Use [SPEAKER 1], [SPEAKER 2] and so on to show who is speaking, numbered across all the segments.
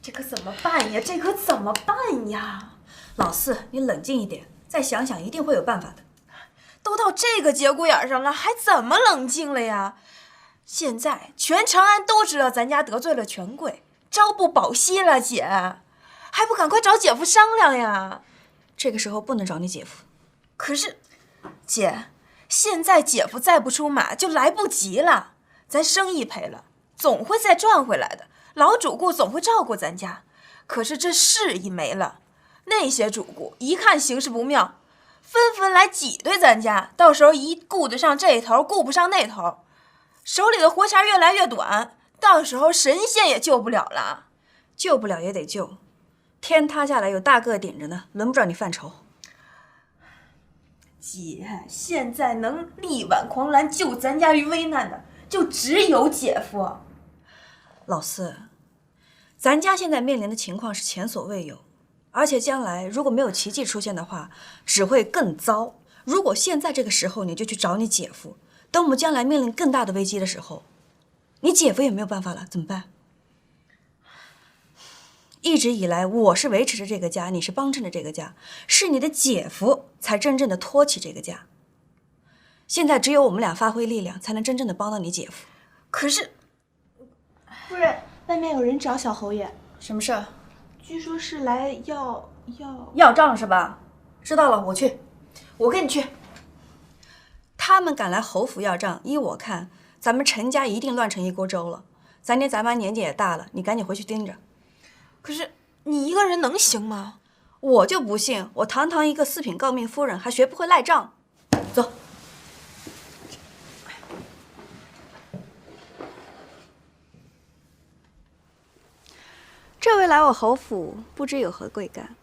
[SPEAKER 1] 这可怎么办呀？这可怎么办呀？
[SPEAKER 2] 老四，你冷静一点，再想想，一定会有办法的。
[SPEAKER 1] 都到这个节骨眼上了，还怎么冷静了呀？现在全长安都知道咱家得罪了权贵，朝不保夕了，姐，还不赶快找姐夫商量呀？
[SPEAKER 2] 这个时候不能找你姐夫。
[SPEAKER 1] 可是，姐，现在姐夫再不出马就来不及了。咱生意赔了，总会再赚回来的。老主顾总会照顾咱家，可是这势一没了，那些主顾一看形势不妙，纷纷来挤兑咱家，到时候一顾得上这头，顾不上那头，手里的活钱越来越短，到时候神仙也救不了了。
[SPEAKER 2] 救不了也得救，天塌下来有大个顶着呢，轮不着你犯愁。
[SPEAKER 1] 姐，现在能力挽狂澜救咱家于危难的，就只有姐夫。
[SPEAKER 2] 老四，咱家现在面临的情况是前所未有，而且将来如果没有奇迹出现的话，只会更糟。如果现在这个时候你就去找你姐夫，等我们将来面临更大的危机的时候，你姐夫也没有办法了，怎么办？一直以来，我是维持着这个家，你是帮衬着这个家，是你的姐夫才真正的托起这个家。现在只有我们俩发挥力量，才能真正的帮到你姐夫。
[SPEAKER 1] 可是，
[SPEAKER 3] 夫人，外面有人找小侯爷，
[SPEAKER 2] 什么事儿？
[SPEAKER 3] 据说是来
[SPEAKER 2] 要账是吧？知道了，我去。
[SPEAKER 1] 我跟你去。
[SPEAKER 2] 他们敢来侯府要账，依我看，咱们陈家一定乱成一锅粥了。咱爹咱妈年纪也大了，你赶紧回去盯着。
[SPEAKER 1] 可是你一个人能行吗？
[SPEAKER 2] 我就不信，我堂堂一个四品诰命夫人，还学不会赖账。走。这位来我侯府，不知有何贵干？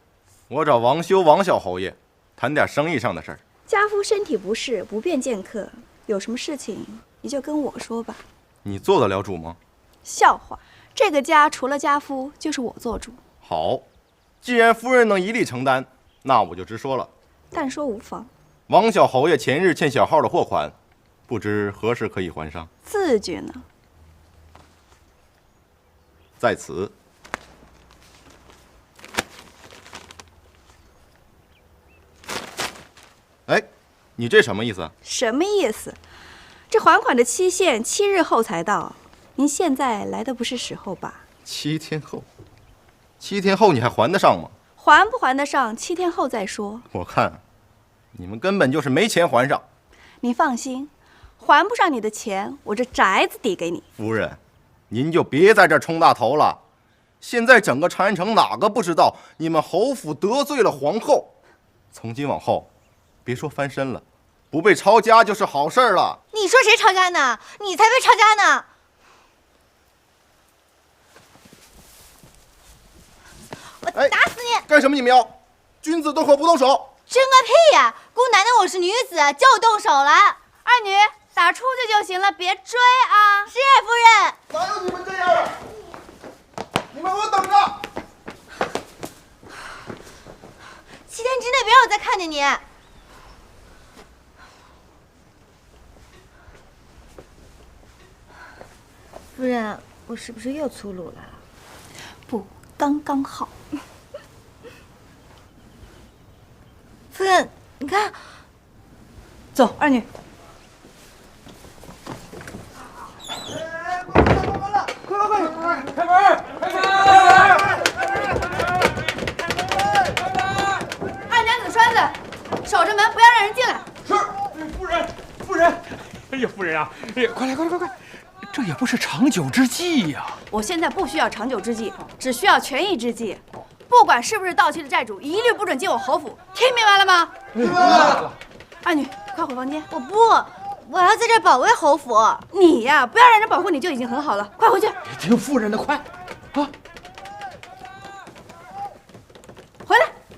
[SPEAKER 4] 我找王修王小侯爷谈点生意上的事儿。
[SPEAKER 2] 家夫身体不适，不便见客，有什么事情你就跟我说吧。
[SPEAKER 4] 你做得了主吗？
[SPEAKER 2] 笑话，这个家除了家夫就是我做主。
[SPEAKER 4] 好，既然夫人能一力承担，那我就直说了。
[SPEAKER 2] 但说无妨。
[SPEAKER 4] 王小侯爷前日欠小号的货款，不知何时可以还上？
[SPEAKER 2] 字据呢？
[SPEAKER 4] 在此。哎，你这什么意思？
[SPEAKER 2] 什么意思？这还款的期限7日后才到，您现在来的不是时候吧
[SPEAKER 4] ？7天后，7天后你还还得上吗？
[SPEAKER 2] 还不还得上，7天后再说。
[SPEAKER 4] 我看，你们根本就是没钱还上。
[SPEAKER 2] 你放心，还不上你的钱，我这宅子抵给你。
[SPEAKER 4] 夫人，您就别在这儿冲大头了。现在整个长安城哪个不知道你们侯府得罪了皇后？从今往后，别说翻身了，不被抄家就是好事了。
[SPEAKER 5] 你说谁抄家呢？你才被抄家呢！我打死你！
[SPEAKER 4] 干什么你们要？君子动口不动手。
[SPEAKER 5] 真个屁呀！姑奶奶，我是女子，就动手了。
[SPEAKER 2] 二女，打出去就行了，别追啊！
[SPEAKER 5] 是夫人。
[SPEAKER 4] 哪有你们这样的？你们给我等着
[SPEAKER 5] ！7天之内别让我再看见你。夫人，我是不是又粗鲁了？
[SPEAKER 2] 不，刚刚好。
[SPEAKER 5] 夫人，你看。
[SPEAKER 2] 走，二女。
[SPEAKER 6] 开门！
[SPEAKER 2] 二娘子栓子，守着门，不要让人进来。
[SPEAKER 6] 是，夫人。哎呀，夫人啊，哎呀，快来！这也不是长久之计呀。
[SPEAKER 2] 我现在不需要长久之计，只需要权宜之计。不管是不是到期的债主，一律不准进我侯府，听明白了吗？
[SPEAKER 6] 明白了。
[SPEAKER 2] 二女，快回房间。
[SPEAKER 5] 我不，我要在这儿保卫侯府。
[SPEAKER 2] 你呀，不要让人保护你就已经很好了，快回去。
[SPEAKER 6] 听夫人的，快啊！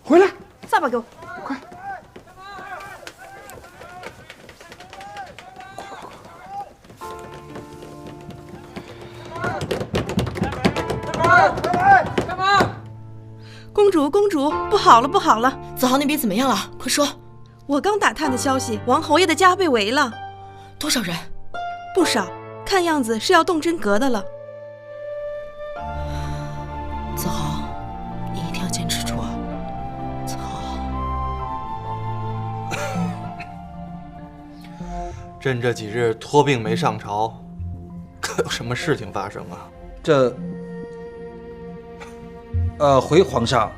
[SPEAKER 6] 回来！
[SPEAKER 2] 扫把给我，
[SPEAKER 6] 快！开门！
[SPEAKER 7] 公主，不好了！
[SPEAKER 8] 子豪那边怎么样了？快说！
[SPEAKER 7] 我刚打探的消息，王侯爷的家被围了。
[SPEAKER 8] 多少人？
[SPEAKER 7] 不少，看样子是要动真格的了。
[SPEAKER 8] 子豪。
[SPEAKER 9] 朕这几日托病没上朝，可有什么事情发生啊？
[SPEAKER 10] 回皇上，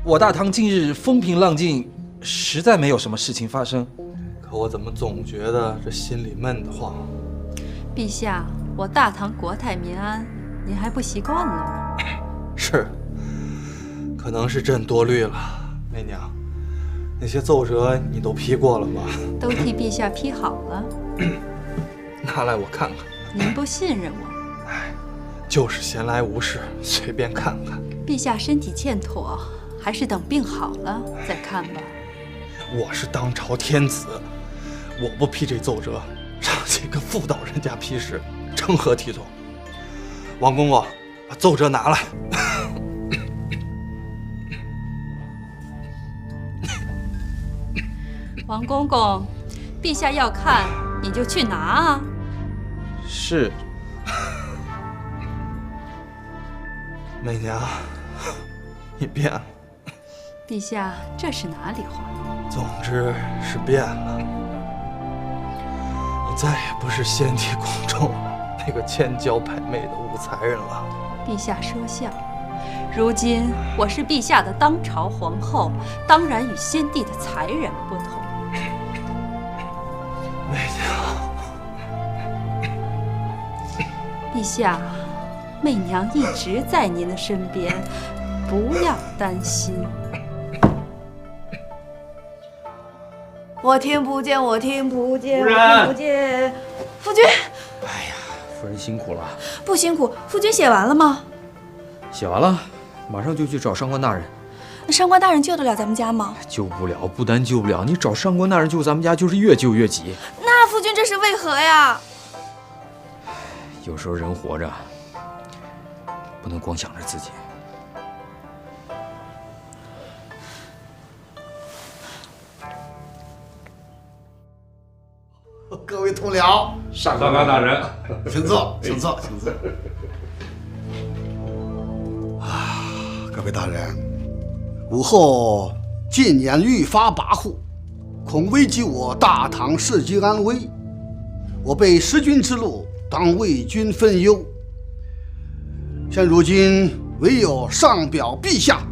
[SPEAKER 10] 我大唐近日风平浪静，实在没有什么事情发生。
[SPEAKER 9] 可我怎么总觉得这心里闷得慌？
[SPEAKER 11] 陛下，我大唐国泰民安，您还不习惯了吗？
[SPEAKER 9] 是，可能是朕多虑了。媚娘，那些奏折你都批过了吗？
[SPEAKER 11] 都替陛下批好了。
[SPEAKER 9] 拿来我看看。
[SPEAKER 11] 您不信任我？
[SPEAKER 9] 就是闲来无事，随便看看。
[SPEAKER 11] 陛下身体欠妥，还是等病好了再看吧。
[SPEAKER 9] 我是当朝天子，我不批这奏折，让几个妇道人家批示，成何体统？王公公，把奏折拿来。
[SPEAKER 11] 王公公，陛下要看，你就去拿啊。
[SPEAKER 10] 是。
[SPEAKER 9] 媚娘，你变了。
[SPEAKER 11] 陛下，这是哪里话？
[SPEAKER 9] 总之是变了。你再也不是先帝宫中那个千娇百媚的武才人了。
[SPEAKER 11] 陛下说笑，如今我是陛下的当朝皇后，当然与先帝的才人不同。
[SPEAKER 9] 媚娘，
[SPEAKER 11] 陛下，媚娘一直在您的身边，不要担心。
[SPEAKER 2] 我听不见，我听不见，我
[SPEAKER 6] 夫人
[SPEAKER 2] 听不见。夫君，
[SPEAKER 10] 哎呀，夫人辛苦了。
[SPEAKER 2] 不辛苦。夫君写完了吗？
[SPEAKER 10] 写完了，马上就去找上官大人。
[SPEAKER 2] 那上官大人救得了咱们家吗？
[SPEAKER 10] 救不了，不单救不了，你找上官大人救咱们家，就是越救越急。
[SPEAKER 2] 那夫君这是为何呀？
[SPEAKER 10] 有时候人活着，不能光想着自己。
[SPEAKER 12] 各位同僚，
[SPEAKER 6] 上官大人，
[SPEAKER 12] 请坐，请坐，请坐。各位大人，武后近年愈发跋扈，恐危及我大唐社稷安危。我辈识君之路，当为君分忧。现如今唯有上表陛下，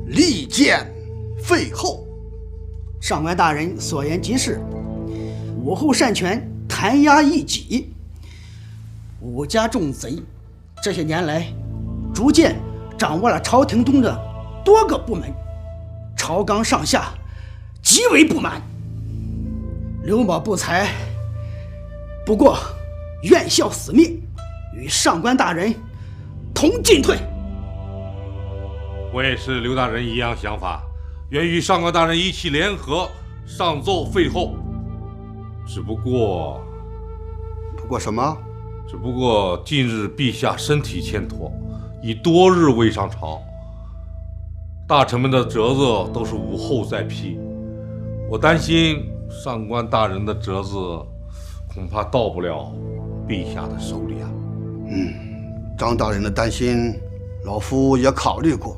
[SPEAKER 12] 力荐废后。
[SPEAKER 13] 上官大人所言极是，武后擅权，弹压异己。武家重贼，这些年来逐渐掌握了朝廷中的多个部门，朝纲上下极为不满。刘某不才，不过愿效死命，与上官大人同进退。
[SPEAKER 6] 我也是刘大人一样想法，愿与上官大人一起联合上奏废后。只不过
[SPEAKER 12] 什么？
[SPEAKER 6] 只不过近日陛下身体欠妥，已多日未上朝，大臣们的折子都是武后在批，我担心上官大人的折子恐怕到不了陛下的手里啊。
[SPEAKER 12] 张大人的担心，老夫也考虑过，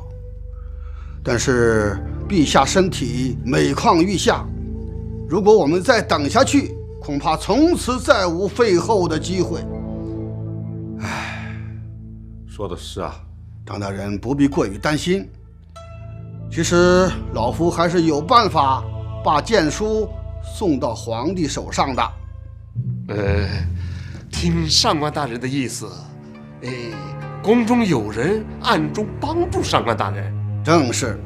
[SPEAKER 12] 但是陛下身体每况愈下，如果我们再等下去，恐怕从此再无废后的机会。
[SPEAKER 6] 说的是啊，
[SPEAKER 12] 张大人不必过于担心。其实老夫还是有办法把荐书送到皇帝手上的。
[SPEAKER 14] 听上官大人的意思，宫中有人暗中帮助上官大人。
[SPEAKER 12] 正是，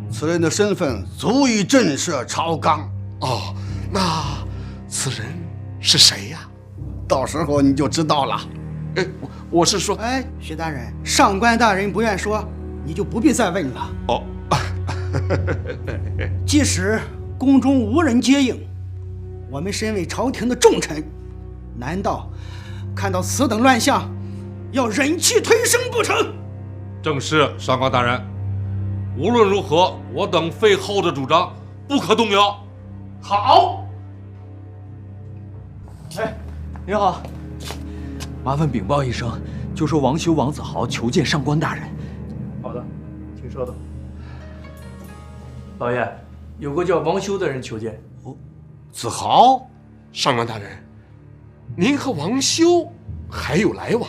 [SPEAKER 12] 此人的身份足以震慑朝纲。
[SPEAKER 14] 哦，那此人是谁呀？
[SPEAKER 12] 到时候你就知道了。
[SPEAKER 14] 我是说，
[SPEAKER 13] 薛大人，上官大人不愿说，你就不必再问了。
[SPEAKER 14] 哦，
[SPEAKER 13] 即使宫中无人接应，我们身为朝廷的重臣，难道看到此等乱象，要忍气吞声不成？
[SPEAKER 6] 正是上官大人，无论如何，我等废后的主张不可动摇。
[SPEAKER 12] 好。
[SPEAKER 10] 你好，麻烦禀报一声，就说王修、王子豪求见上官大人。
[SPEAKER 15] 好的，请稍等。老爷，有个叫王修的人求见。
[SPEAKER 12] 子豪，
[SPEAKER 14] 上官大人，您和王修还有来往？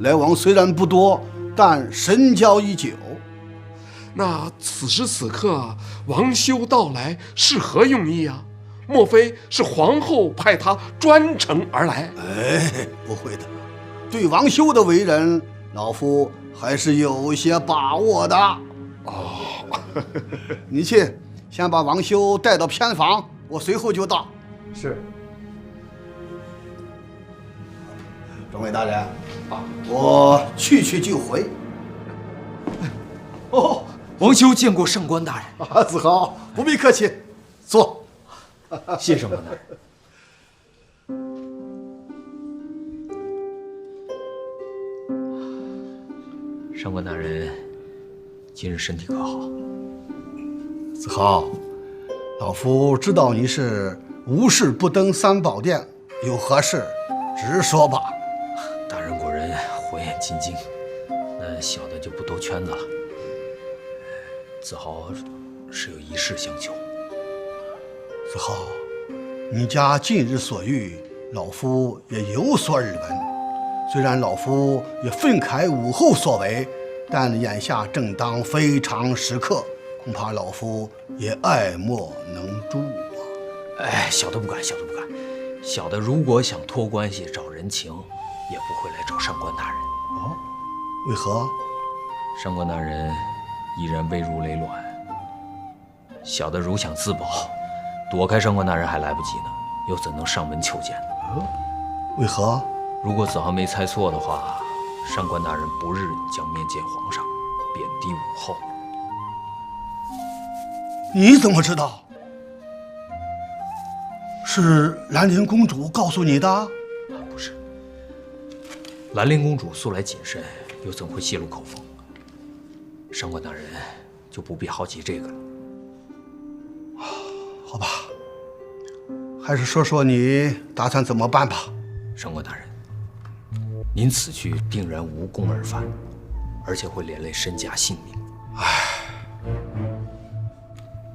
[SPEAKER 12] 来往虽然不多，但深交已久。
[SPEAKER 14] 那此时此刻，王修到来是何用意啊？莫非是皇后派他专程而来？
[SPEAKER 12] 哎，不会的，对王修的为人，老夫还是有些把握的。
[SPEAKER 14] 哦，
[SPEAKER 12] 你去，先把王修带到偏房，我随后就到。
[SPEAKER 15] 是。
[SPEAKER 12] 众位大人，我去就回。
[SPEAKER 10] 哦，王修见过上官大人。
[SPEAKER 12] 啊，子豪，不必客气，坐。
[SPEAKER 10] 谢上官大人。
[SPEAKER 16] 上官大人，今日身体可好？
[SPEAKER 12] 子豪，老夫知道你是无事不登三宝殿，有何事直说吧。
[SPEAKER 16] 大人果然火眼金睛，那小的就不兜圈子了。子豪是有一事相求。
[SPEAKER 12] 子豪，你家近日所遇，老夫也有所耳闻。虽然老夫也愤慨武后所为，但眼下正当非常时刻，恐怕老夫也爱莫能助啊。
[SPEAKER 16] 哎，小的不敢，小的不敢。小的如果想托关系找人情，也不会来找上官大人。
[SPEAKER 12] 哦，为何？
[SPEAKER 16] 上官大人依然危如累卵，小的如想自保，躲开上官大人还来不及呢，又怎能上门求见呢？
[SPEAKER 12] 为何？
[SPEAKER 16] 如果子豪没猜错的话，上官大人不日将面见皇上，贬低武后。
[SPEAKER 12] 你怎么知道？是兰陵公主告诉你的？
[SPEAKER 16] 不是，兰陵公主素来谨慎，又怎会泄露口风？上官大人就不必好奇这个了。
[SPEAKER 12] 好吧，还是说说你打算怎么办吧。
[SPEAKER 16] 上官大人，您此去定然无功而返，而且会连累身家性命。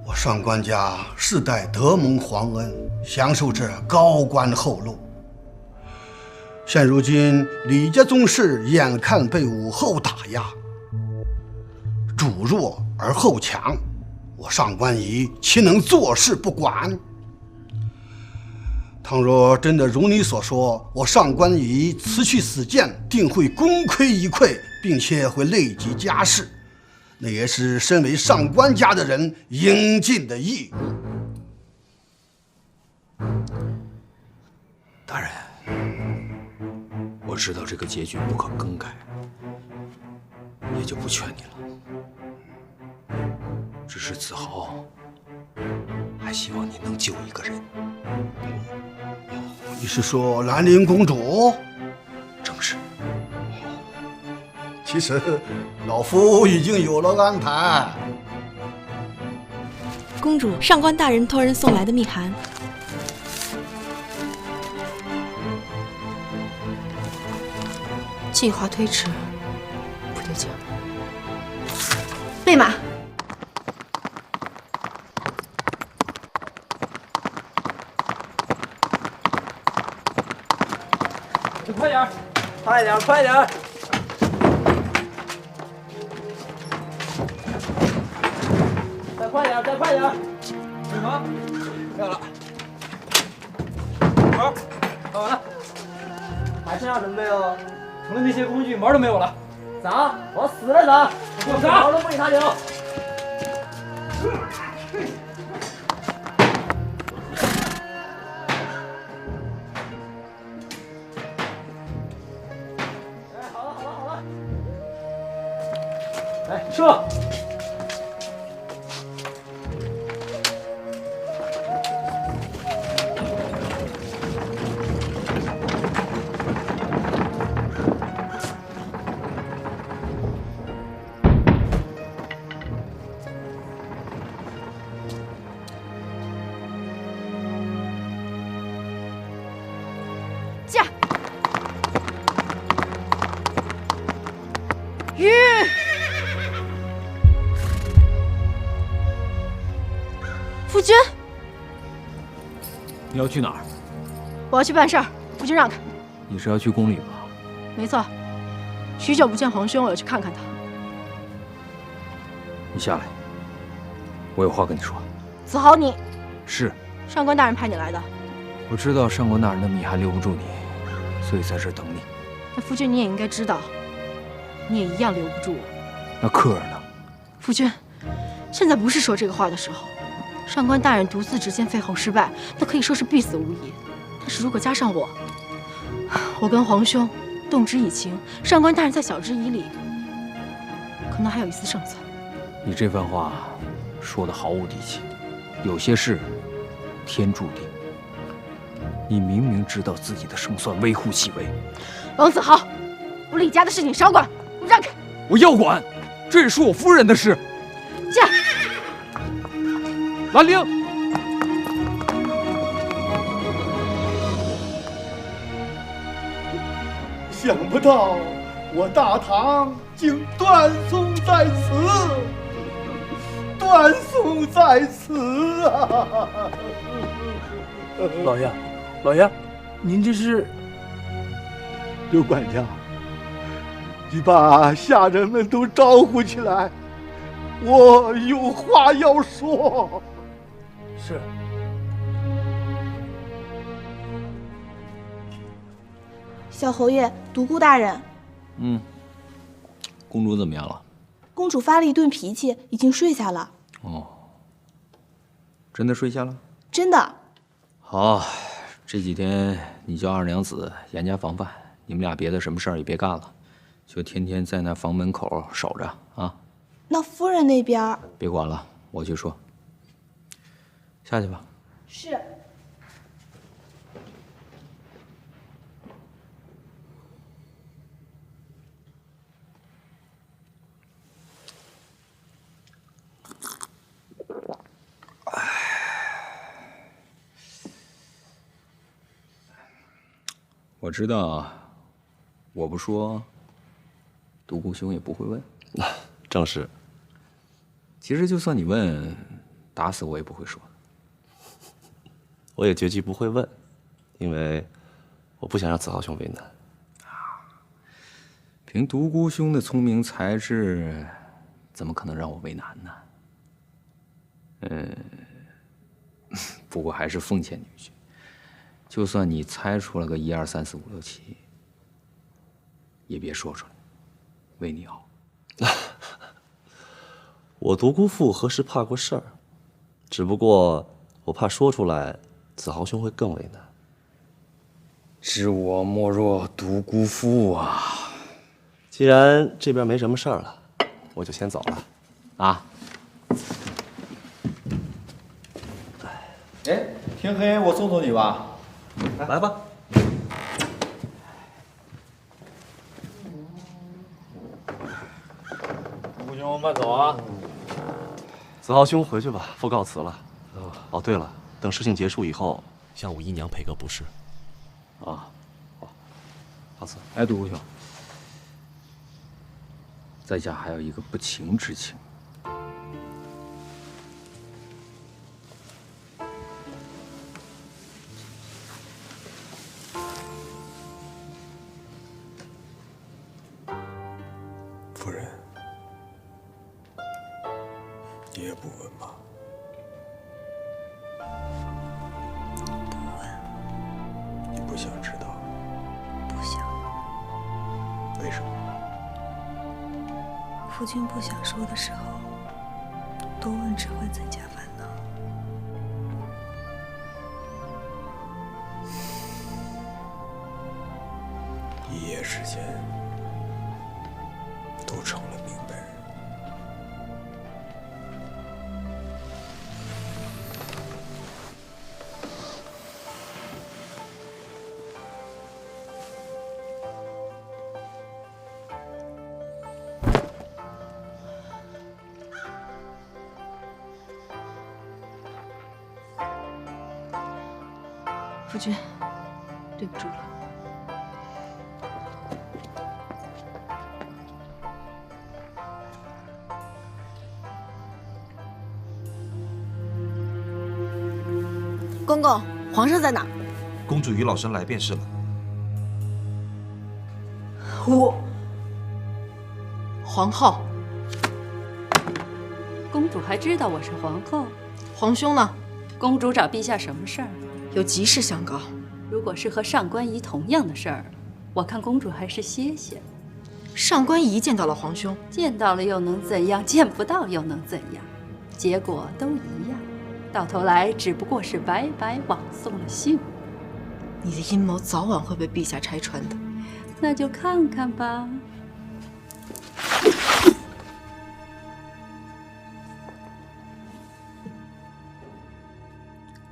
[SPEAKER 12] 我上官家世代得蒙皇恩，享受着高官厚禄。现如今李家宗室眼看被武后打压，主弱而后强，我上官仪岂能坐视不管？倘若真的如你所说，我上官仪辞去死谏，定会功亏一篑，并且会累及家事，那也是身为上官家的人应尽的义务。
[SPEAKER 16] 大人，我知道这个结局不可更改，也就不劝你了。只是子豪还希望你能救一个人。
[SPEAKER 12] 你是说兰陵公主？
[SPEAKER 16] 正是。
[SPEAKER 12] 其实老夫已经有了安排。
[SPEAKER 7] 公主，上官大人托人送来的密函。
[SPEAKER 3] 计划推迟，不对劲。备马。
[SPEAKER 15] 快点，快点，快点！再快点，再快点！什么？要了。好，看完了。还剩下什么没有？除了那些工具，毛都没有了。咋？我死了咋？我毛都不给他留。来，撤！
[SPEAKER 5] 驾！君，
[SPEAKER 10] 你要去哪儿？
[SPEAKER 5] 我要去办事儿，夫君让开。
[SPEAKER 10] 你是要去宫里吧？
[SPEAKER 5] 没错，许久不见皇兄，我要去看看他。
[SPEAKER 10] 你下来，我有话跟你说。
[SPEAKER 5] 子豪，你
[SPEAKER 10] 是
[SPEAKER 5] 上官大人派你来的。
[SPEAKER 10] 我知道上官大人的密还留不住你，所以在这儿等你。
[SPEAKER 5] 那夫君你也应该知道，你也一样留不住我。
[SPEAKER 10] 那克儿呢？
[SPEAKER 5] 夫君，现在不是说这个话的时候。上官大人独自执剑废后失败，那可以说是必死无疑。但是如果加上我跟皇兄动之以情，上官大人再晓之以理，可能还有一丝胜算。
[SPEAKER 10] 你这番话说的毫无底气。有些事天注定，你明明知道自己的胜算微乎其微。
[SPEAKER 5] 王子豪，我李家的事情少管，给我让开！
[SPEAKER 10] 我要管，这也是我夫人的事。
[SPEAKER 5] 驾！
[SPEAKER 10] 兰陵，
[SPEAKER 12] 想不到我大唐竟断送在此，断送在此啊！
[SPEAKER 15] 老爷，老爷，您这是？
[SPEAKER 12] 刘管家，你把下人们都招呼起来，我有话要说。
[SPEAKER 15] 是。
[SPEAKER 17] 小侯爷，独孤大人，
[SPEAKER 16] 公主怎么样了？
[SPEAKER 17] 公主发了一顿脾气，已经睡下了。
[SPEAKER 16] 哦，真的睡下了？
[SPEAKER 17] 真的。
[SPEAKER 16] 好，这几天你叫二娘子严加防范，你们俩别的什么事儿也别干了，就天天在那房门口守着啊。
[SPEAKER 17] 那夫人那边？
[SPEAKER 16] 别管了，我去说。下去吧。
[SPEAKER 17] 是。
[SPEAKER 16] 我知道，我不说，独孤兄也不会问。
[SPEAKER 18] 正是。
[SPEAKER 16] 其实就算你问，打死我也不会说。
[SPEAKER 18] 我也决计不会问，因为我不想让子豪兄为难。
[SPEAKER 16] 凭独孤兄的聪明才智，怎么可能让我为难呢？不过还是奉劝女婿，就算你猜出了个1、2、3、4、5、6、7，也别说出来，为你好。
[SPEAKER 18] 我独孤父何时怕过事儿？只不过我怕说出来，子豪兄会更为难。
[SPEAKER 16] 知我莫若独孤父啊！
[SPEAKER 18] 既然这边没什么事儿了，我就先走了。
[SPEAKER 16] 啊！
[SPEAKER 19] 哎，天黑我送送你吧。
[SPEAKER 18] 来吧。
[SPEAKER 15] 独孤兄慢走啊！
[SPEAKER 18] 子豪兄回去吧，父告辞了。哦，对了，等事情结束以后，向武姨娘赔个不是。
[SPEAKER 16] 啊，
[SPEAKER 18] 好，告辞。
[SPEAKER 16] 哎，独孤兄，在下还有一个不情之请。夫人，你也不问吧？
[SPEAKER 2] 不问。
[SPEAKER 16] 你不想知道？
[SPEAKER 2] 不想。
[SPEAKER 16] 为什么？
[SPEAKER 2] 夫君不想说的时候，多问只会增加烦恼。
[SPEAKER 16] 一夜之间，都成了明白人。
[SPEAKER 5] 夫君，对不住了。
[SPEAKER 7] 公公，皇上在哪？
[SPEAKER 9] 公主与老身来便是了。
[SPEAKER 5] 皇后，
[SPEAKER 11] 公主还知道我是皇后。
[SPEAKER 5] 皇兄呢？
[SPEAKER 11] 公主找陛下什么事儿？
[SPEAKER 5] 有急事相告。
[SPEAKER 11] 如果是和上官仪同样的事儿，我看公主还是歇歇。
[SPEAKER 5] 上官仪见到了皇兄，
[SPEAKER 11] 见到了又能怎样？见不到又能怎样？结果都一样，到头来只不过是白白枉送了信。
[SPEAKER 5] 你的阴谋早晚会被陛下拆穿的。
[SPEAKER 11] 那就看看吧。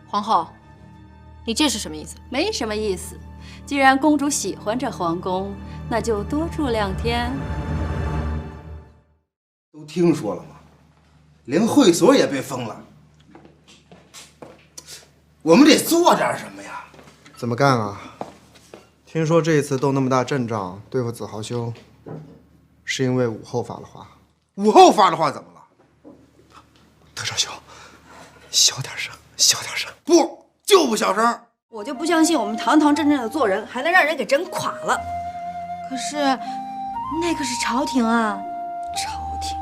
[SPEAKER 5] 皇后，你这是什么意思？
[SPEAKER 11] 没什么意思。既然公主喜欢这皇宫，那就多住2天。
[SPEAKER 12] 都听说了吗？连会所也被封了。我们得做点什么呀？
[SPEAKER 20] 怎么干啊？听说这一次斗那么大阵仗对付子豪兄，是因为武后发了话。
[SPEAKER 12] 武后发的话怎么了？
[SPEAKER 20] 德少兄，小点声，小点声。
[SPEAKER 12] 不，就不小声。
[SPEAKER 2] 我就不相信我们堂堂正正的做人，还能让人给整垮了。
[SPEAKER 17] 可是，那可是朝廷啊！
[SPEAKER 2] 朝廷，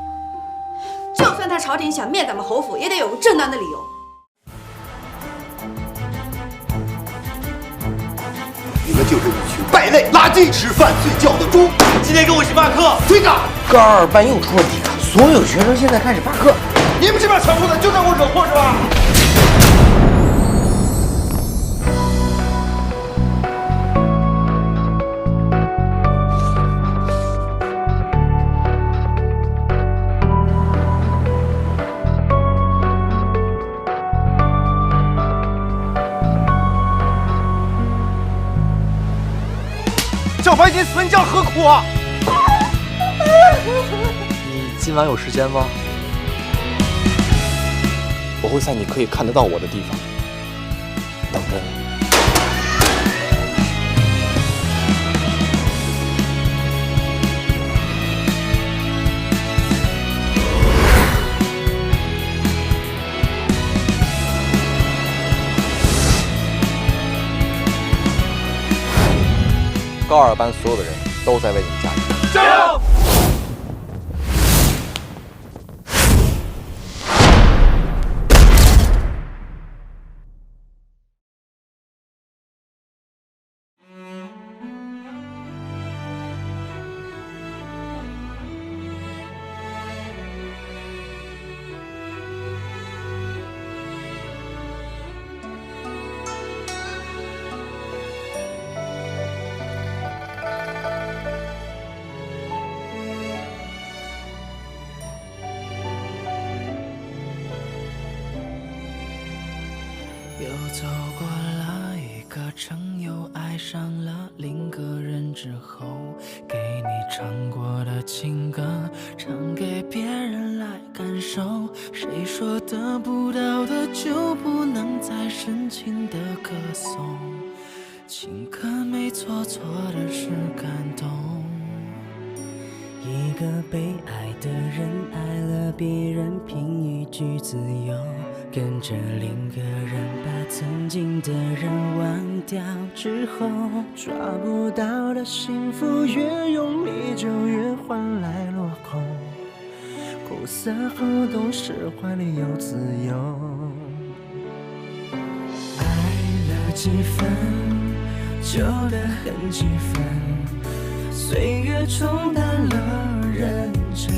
[SPEAKER 2] 就算他朝廷想灭咱们侯府，也得有个正当的理由。
[SPEAKER 12] 你们就是一群败类、垃圾，吃饭睡觉的猪。今天跟我一起罢课，队长。
[SPEAKER 21] 高二班又出问题了，所有学生现在开始罢课。
[SPEAKER 12] 你们这边强迫的就在我惹祸是吧？
[SPEAKER 21] 小白金死，你将何苦啊？你今晚有时间吗？我会在你可以看得到我的地方等着你。高二班所有的人都在为你加油！加油！
[SPEAKER 22] 又走过了一个城，又爱上了另个人之后，给你唱过的情歌，唱给别人来感受。谁说得不到的就不能再深情的歌颂？情歌没错，错的是感动。一个被爱的人爱了别人，凭一句自由，跟着另个人把曾经的人忘掉之后，抓不到的幸福越用力就越换来落空，苦涩后懂事，怀里有自由。爱了几分，旧的很几分，岁月冲淡了认真，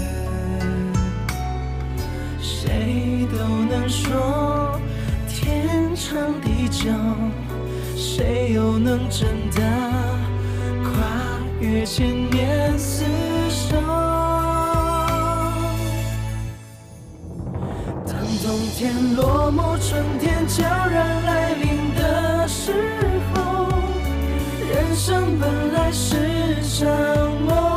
[SPEAKER 22] 谁都能说天长地久，谁又能真的跨越千年厮守？当冬天落幕，春天悄然来临的时候，人生本来是场梦。